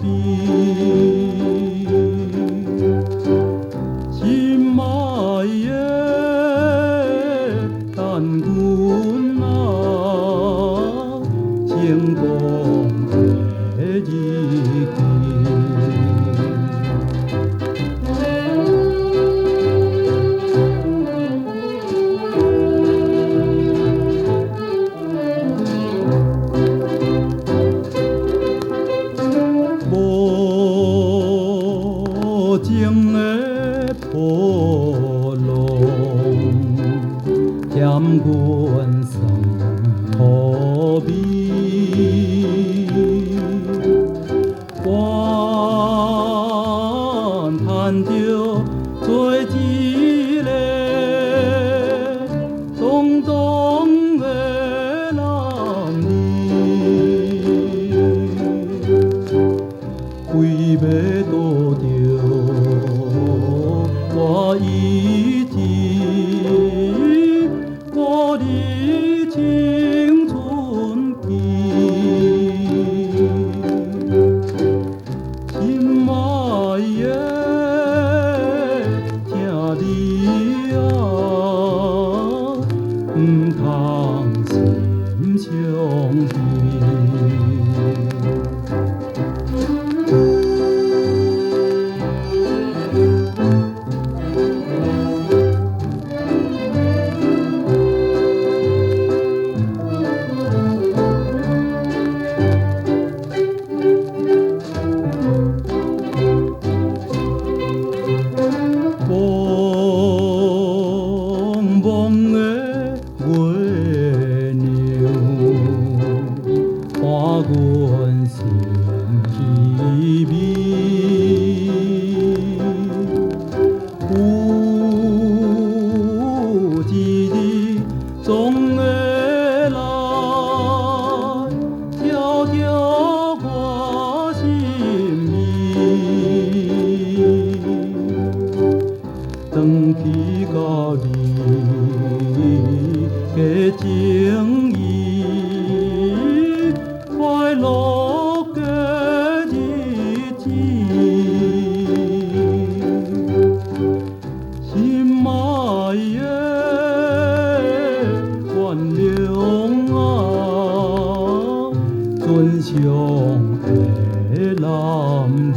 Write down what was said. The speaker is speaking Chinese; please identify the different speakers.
Speaker 1: 比，心马耶但君啊，成功的日记。无情的波浪，添阮酸土味。我叹着做一个匆匆的人儿。为要渡着我一直我的青春期，心爱的，请你啊，唔通心伤悲。茫茫的月亮，伴阮心稀微。有一日总会来，照着我心意。转去甲你的情意，快乐的日子，心爱的原谅啊，尊上的男儿。